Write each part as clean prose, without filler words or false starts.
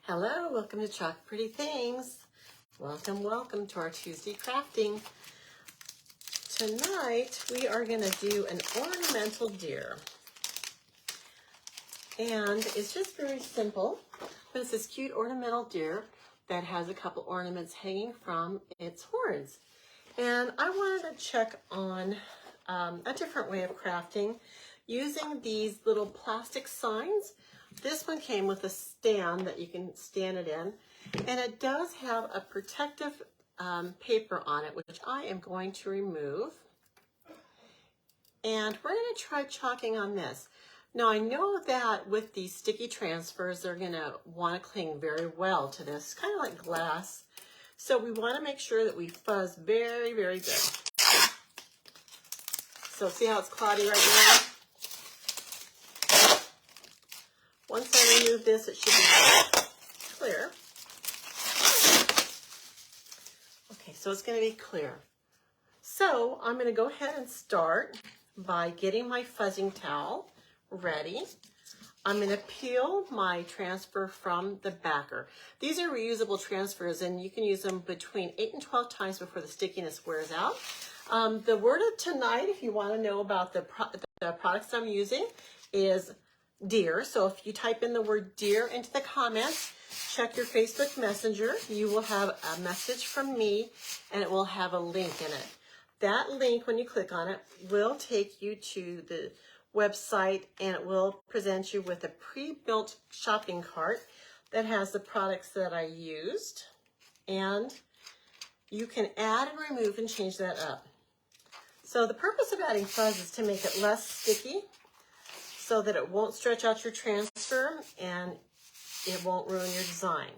Hello, welcome to Chalk Pretty Things. Welcome to our Tuesday crafting. Tonight we are going to do an ornamental deer. And it's just very simple, but it's this cute ornamental deer that has a couple ornaments hanging from its horns. And I wanted to check on a different way of crafting using these little plastic signs. This one came with a stand that you can stand it in, and it does have a protective paper on it, which I am going to remove. And we're going to try chalking on this. Now I know that with these sticky transfers, they're going to want to cling very well to this, kind of like glass. So we want to make sure that we fuzz very, very good. So see how it's cloudy right now? Once I remove this, it should be clear. Okay, so it's going to be clear. So I'm going to go ahead and start by getting my fuzzing towel ready. I'm going to peel my transfer from the backer. These are reusable transfers, and you can use them between 8 and 12 times before the stickiness wears out. The word of tonight, if you want to know about the products I'm using, is deer. So if you type in the word deer into the comments, check your Facebook Messenger. You will have a message from me, and it will have a link in it. That link, when you click on it, will take you to the website, and it will present you with a pre-built shopping cart that has the products that I used. And you can add and remove and change that up. So the purpose of adding fuzz is to make it less sticky, so that it won't stretch out your transfer and it won't ruin your design.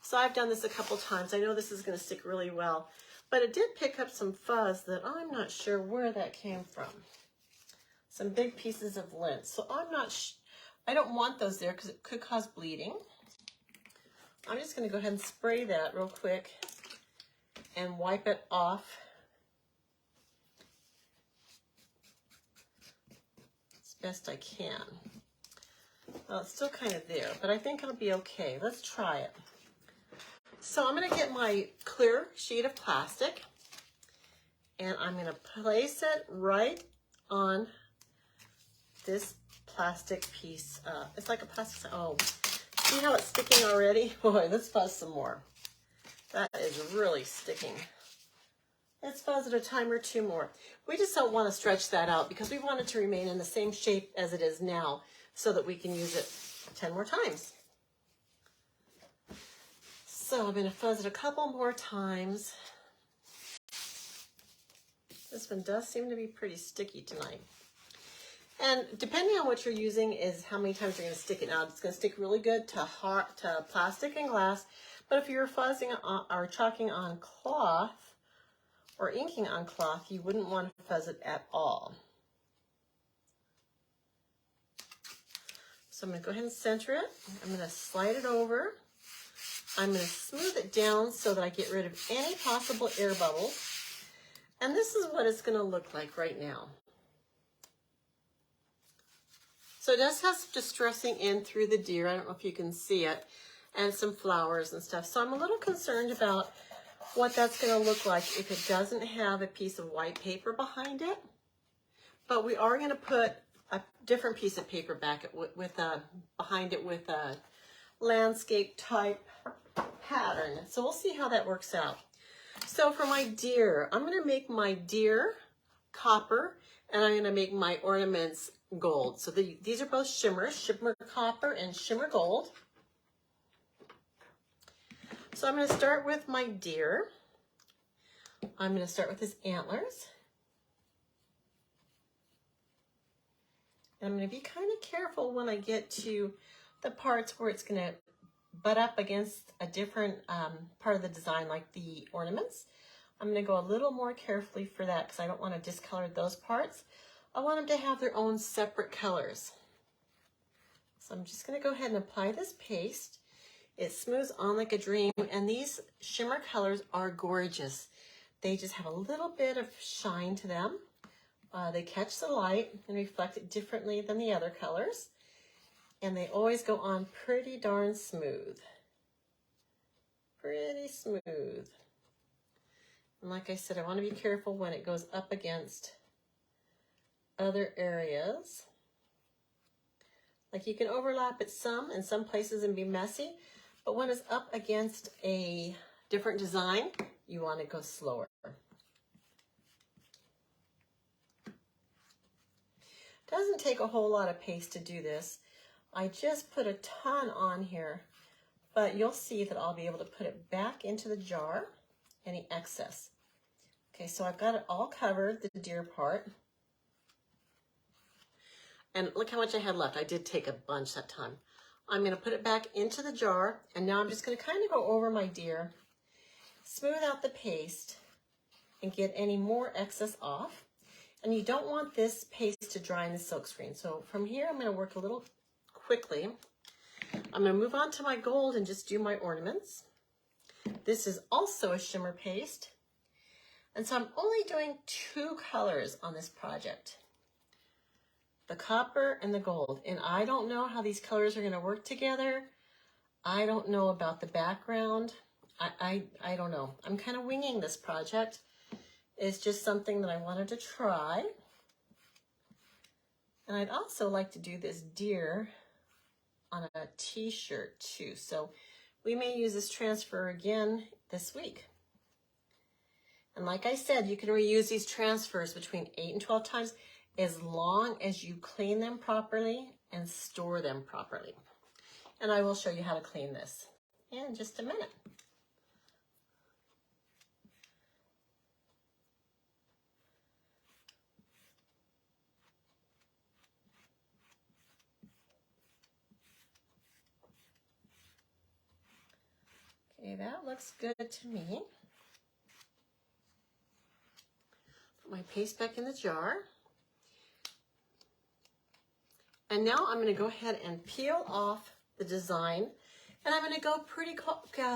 So I've done this a couple times. I know this is going to stick really well, but it did pick up some fuzz that I'm not sure where that came from. Some big pieces of lint. So I don't want those there because it could cause bleeding. I'm just going to go ahead and spray that real quick and wipe it off. Best I can. Well, it's still kind of there, but I think it'll be okay. Let's try it. So I'm going to get my clear sheet of plastic, and I'm going to place it right on this plastic piece. It's like a plastic, oh, see how it's sticking already? Boy, let's fuzz some more. That is really sticking. Let's fuzz it a time or two more. We just don't want to stretch that out because we want it to remain in the same shape as it is now so that we can use it 10 more times. So I'm going to fuzz it a couple more times. This one does seem to be pretty sticky tonight. And depending on what you're using is how many times you're going to stick it. Now it's going to stick really good to plastic and glass, but if you're fuzzing or chalking on cloth, or inking on cloth, you wouldn't want to fuzz it at all. So I'm going to go ahead and center it. I'm going to slide it over. I'm going to smooth it down so that I get rid of any possible air bubbles. And this is what it's going to look like right now. So it does have some distressing in through the deer. I don't know if you can see it. And some flowers and stuff. So I'm a little concerned about what that's going to look like if it doesn't have a piece of white paper behind it. But we are going to put a different piece of paper back behind it with a landscape type pattern. So we'll see how that works out. So for my deer, I'm going to make my deer copper, and I'm going to make my ornaments gold. So these are both shimmer copper and shimmer gold. So I'm going to start with my deer. I'm going to start with his antlers. And I'm going to be kind of careful when I get to the parts where it's going to butt up against a different part of the design, like the ornaments. I'm going to go a little more carefully for that because I don't want to discolor those parts. I want them to have their own separate colors. So I'm just going to go ahead and apply this paste. It smooths on like a dream, and these shimmer colors are gorgeous. They just have a little bit of shine to them. They catch the light and reflect it differently than the other colors, and they always go on pretty darn smooth. pretty smooth. And like I said, I want to be careful when it goes up against other areas. Like you can overlap it some in some places and be messy, but when it's up against a different design, you want to go slower. Doesn't take a whole lot of paste to do this. I just put a ton on here, but you'll see that I'll be able to put it back into the jar, any excess. Okay, so I've got it all covered, the deer part. And look how much I had left. I did take a bunch that time. I'm going to put it back into the jar, and now I'm just going to kind of go over my deer, smooth out the paste, and get any more excess off. And you don't want this paste to dry in the silkscreen. So from here, I'm going to work a little quickly. I'm going to move on to my gold and just do my ornaments. This is also a shimmer paste. And so I'm only doing 2 colors on this project. The copper and the gold. And I don't know how these colors are going to work together. I don't know about the background. I don't know. I'm kind of winging this project. It's just something that I wanted to try. And I'd also like to do this deer on a t-shirt too. So we may use this transfer again this week. And like I said, you can reuse these transfers between 8 and 12 times as long as you clean them properly and store them properly. And I will show you how to clean this in just a minute. Okay, that looks good to me. Put my paste back in the jar. And now I'm going to go ahead and peel off the design. And I'm going to go pretty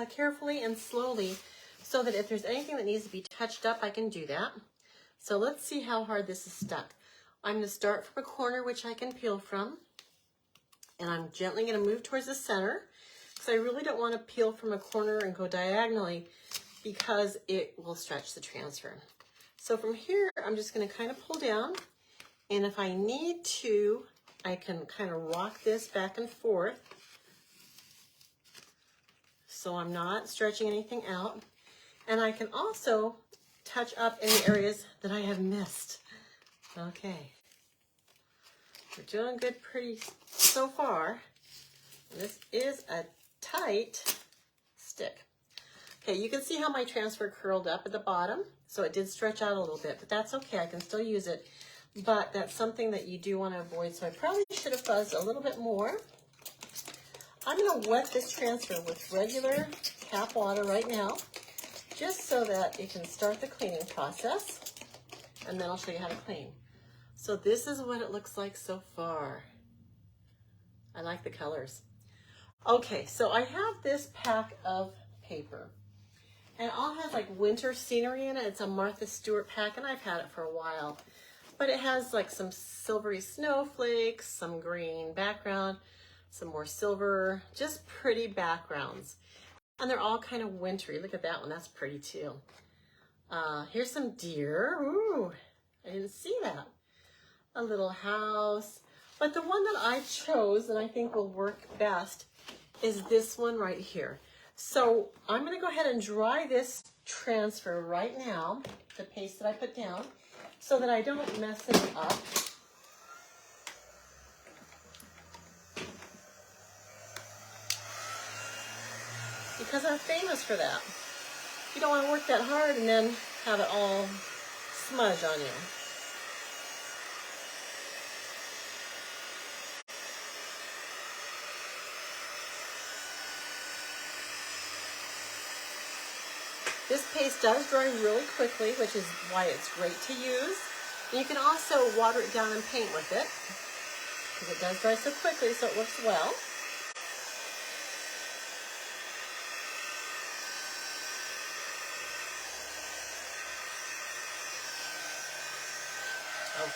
carefully and slowly so that if there's anything that needs to be touched up, I can do that. So let's see how hard this is stuck. I'm going to start from a corner which I can peel from. And I'm gently going to move towards the center because I really don't want to peel from a corner and go diagonally because it will stretch the transfer. So from here, I'm just going to kind of pull down. And if I need to, I can kind of rock this back and forth so I'm not stretching anything out. And I can also touch up any areas that I have missed. Okay. We're doing good pretty so far. This is a tight stick. Okay, you can see how my transfer curled up at the bottom. So it did stretch out a little bit, but that's okay. I can still use it. But that's something that you do want to avoid. So I probably should have fuzzed a little bit more. I'm going to wet this transfer with regular tap water right now, just so that it can start the cleaning process. And then I'll show you how to clean. So this is what it looks like so far. I like the colors. Okay, so I have this pack of paper. And it all has like winter scenery in it. It's a Martha Stewart pack, and I've had it for a while. But it has like some silvery snowflakes, some green background, some more silver, just pretty backgrounds. And they're all kind of wintry. Look at that one, that's pretty too. Here's some deer. Ooh, I didn't see that. A little house. But the one that I chose and I think will work best is this one right here. So I'm gonna go ahead and dry this transfer right now, the paste that I put down, so that I don't mess it up. Because I'm famous for that. You don't want to work that hard and then have it all smudge on you. This paste does dry really quickly, which is why it's great to use. And you can also water it down and paint with it, because it does dry so quickly, so it works well.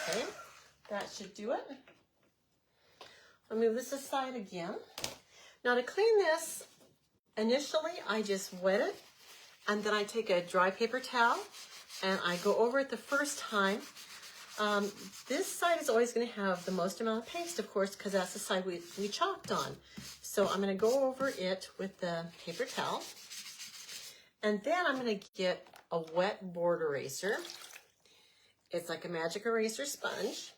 Okay, that should do it. I'll move this aside again. Now to clean this, initially I just wet it, and then I take a dry paper towel and I go over it the first time. This side is always going to have the most amount of paste, of course, because that's the side we chopped on. So I'm going to go over it with the paper towel. And then I'm going to get a wet board eraser. It's like a magic eraser sponge,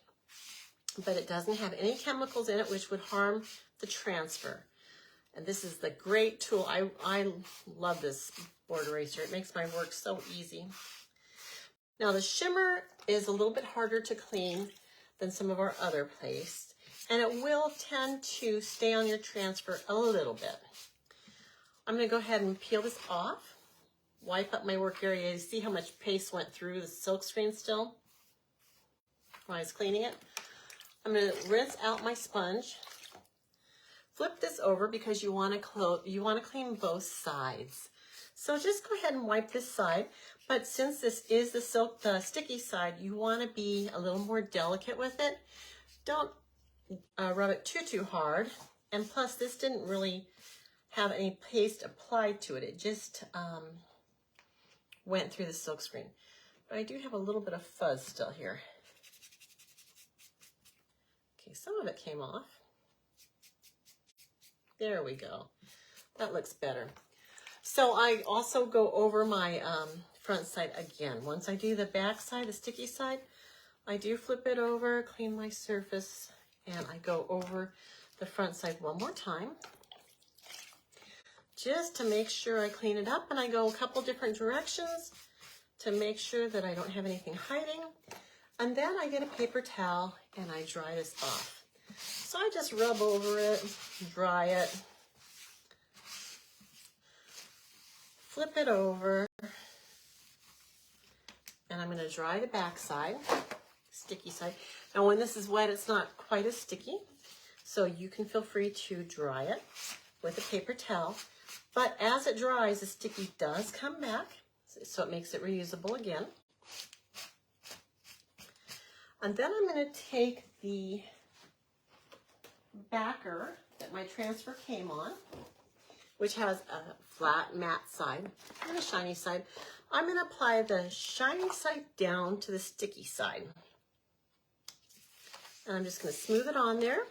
but it doesn't have any chemicals in it which would harm the transfer. And this is the great tool. I love this board eraser. It makes my work so easy. Now the shimmer is a little bit harder to clean than some of our other pastes, and it will tend to stay on your transfer a little bit. I'm going to go ahead and peel this off, wipe up my work area. You see how much paste went through the silk screen still when I was cleaning it. I'm going to rinse out my sponge. Flip this over because you want to clean both sides. So just go ahead and wipe this side. But since this is the sticky side, you want to be a little more delicate with it. Don't rub it too hard. And plus, this didn't really have any paste applied to it. It just went through the silk screen. But I do have a little bit of fuzz still here. Okay, some of it came off. There we go. That looks better. So I also go over my front side again. Once I do the back side, the sticky side, I do flip it over, clean my surface, and I go over the front side one more time just to make sure I clean it up. And I go a couple different directions to make sure that I don't have anything hiding. And then I get a paper towel and I dry this off. So I just rub over it, dry it, flip it over, and I'm going to dry the back side, sticky side. Now when this is wet, it's not quite as sticky, so you can feel free to dry it with a paper towel. But as it dries, the sticky does come back, so it makes it reusable again. And then I'm going to take the backer that my transfer came on, which has a flat matte side and a shiny side. I'm going to apply the shiny side down to the sticky side. And I'm just going to smooth it on there.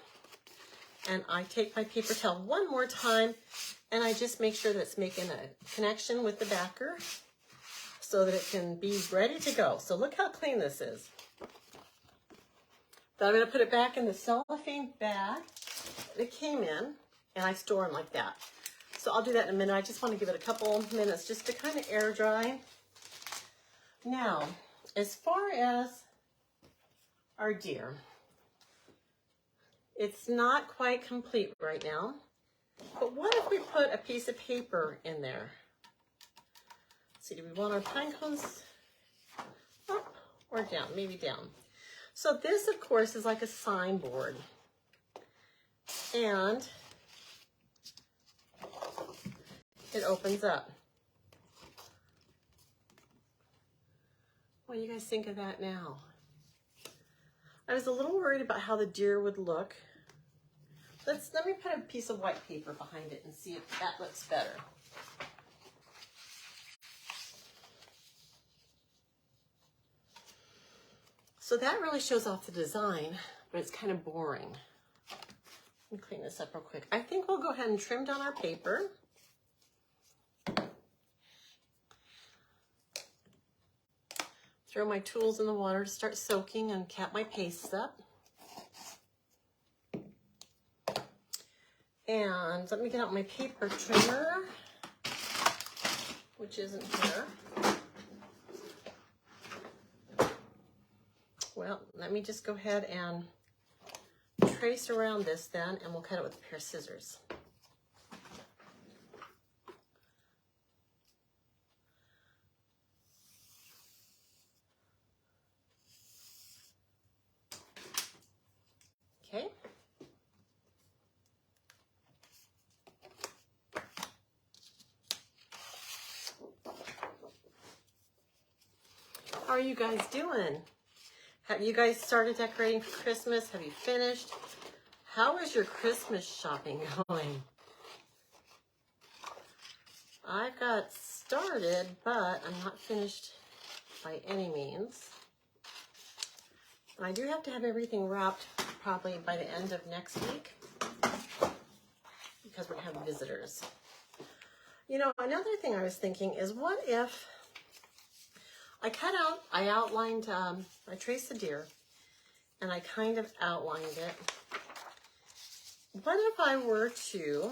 And I take my paper towel one more time and I just make sure that it's making a connection with the backer so that it can be ready to go. So look how clean this is. Then I'm going to put it back in the cellophane bag that it came in, and I store them like that. So I'll do that in a minute. I just want to give it a couple minutes just to kind of air dry. Now, as far as our deer, it's not quite complete right now, but what if we put a piece of paper in there? Let's see, do we want our pine cones up or down? Maybe down. So this, of course, is like a signboard. And it opens up. What do you guys think of that now? I was a little worried about how the deer would look. Let me put a piece of white paper behind it and see if that looks better. So that really shows off the design, but it's kind of boring. Let me clean this up real quick. I think we'll go ahead and trim down our paper. Throw my tools in the water to start soaking and cap my paste up. And let me get out my paper trimmer, which isn't here. Well, let me just go ahead and trace around this then, and we'll cut it with a pair of scissors. Okay. How are you guys doing? Have you guys started decorating for Christmas? Have you finished? How is your Christmas shopping going? I've got started, but I'm not finished by any means. And I do have to have everything wrapped probably by the end of next week because we're gonna have visitors. You know, another thing I was thinking is, what if I outlined, I traced the deer and I kind of outlined it. What if I were to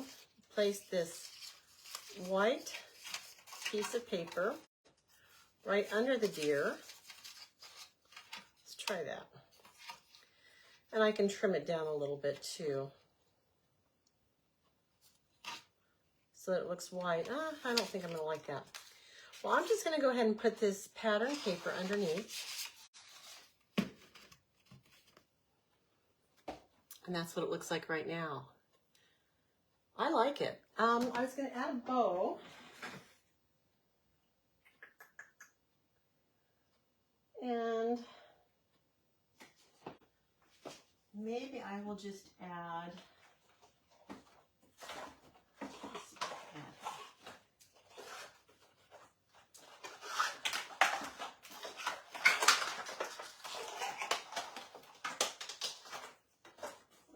place this white piece of paper right under the deer? Let's try that. And I can trim it down a little bit too, so that it looks white. I don't think I'm gonna like that. Well, I'm just gonna go ahead and put this pattern paper underneath. And that's what it looks like right now. I like it. I was gonna add a bow. And maybe I will just add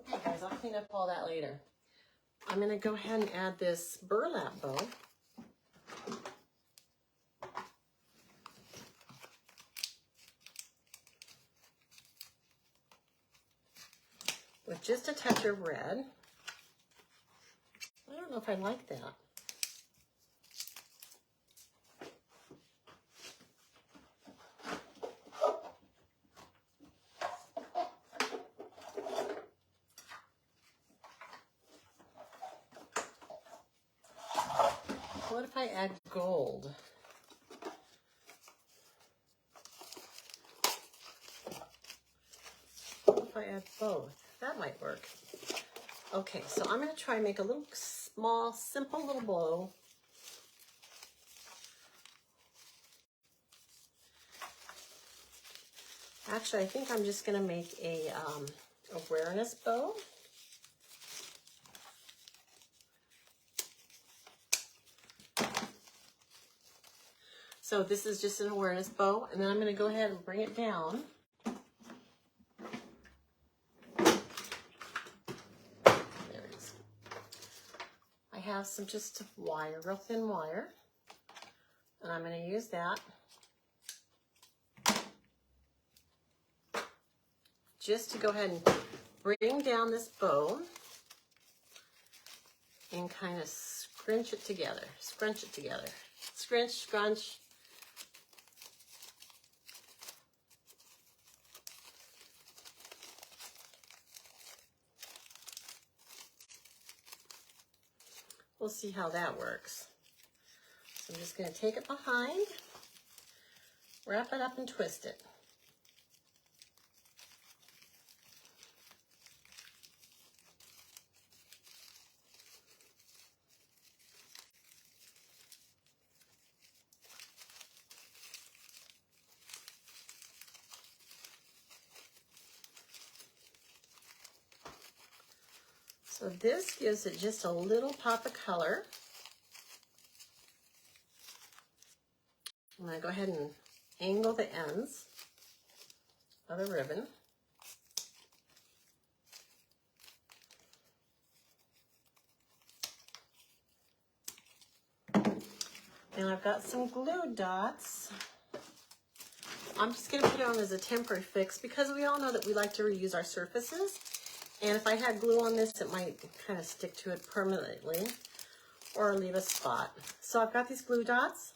okay, guys, I'll clean up all that later. I'm going to go ahead and add this burlap bow. With just a touch of red. I don't know if I like that. What if I add gold? What if I add both? That might work. Okay, so I'm going to try and make a little small, simple little bow. Actually, I think I'm just going to make a awareness bow. So this is just an awareness bow, and then I'm going to go ahead and bring it down. There it is. I have some just wire, real thin wire, and I'm going to use that just to go ahead and bring down this bow and kind of scrunch it together. Scrunch it together. Scrunch, scrunch. We'll see how that works. So I'm just going to take it behind, wrap it up and twist it. So this gives it just a little pop of color. I'm going to go ahead and angle the ends of the ribbon. And I've got some glue dots. I'm just going to put it on as a temporary fix because we all know that we like to reuse our surfaces. And if I had glue on this, it might kind of stick to it permanently or leave a spot. So I've got these glue dots.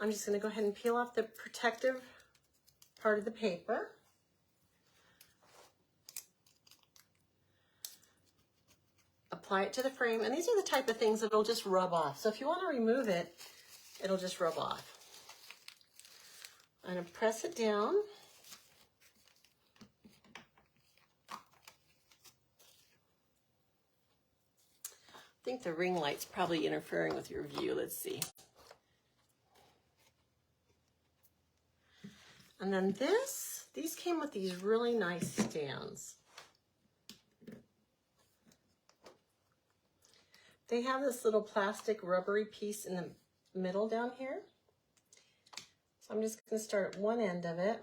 I'm just going to go ahead and peel off the protective part of the paper. Apply it to the frame. And these are the type of things that will just rub off. So if you want to remove it, it'll just rub off. I'm going to press it down. I think the ring light's probably interfering with your view. Let's see. And then these came with these really nice stands. They have this little plastic rubbery piece in the middle down here. So I'm just going to start at one end of it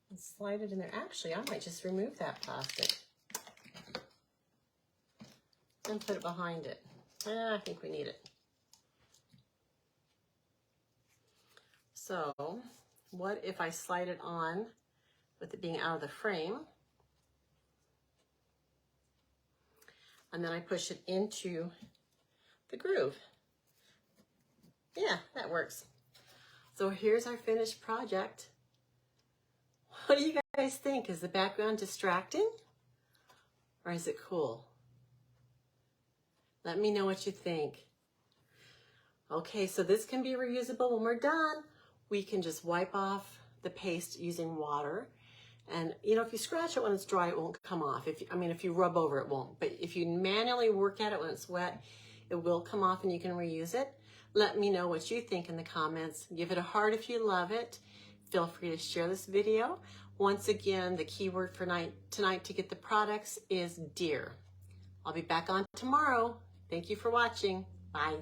and slide it in there. Actually, I might just remove that plastic and put it behind it. I think we need it. So what if I slide it on with it being out of the frame, and then I push it into the groove? Yeah, that works. So here's our finished project. What do you guys think? Is the background distracting or is it cool? Let me know what you think. Okay, so this can be reusable. When we're done, we can just wipe off the paste using water. And you know, if you scratch it when it's dry, it won't come off. If you rub over, it won't. But if you manually work at it when it's wet, it will come off and you can reuse it. Let me know what you think in the comments. Give it a heart if you love it. Feel free to share this video. Once again, the keyword for tonight to get the products is deer. I'll be back on tomorrow. Thank you for watching. Bye.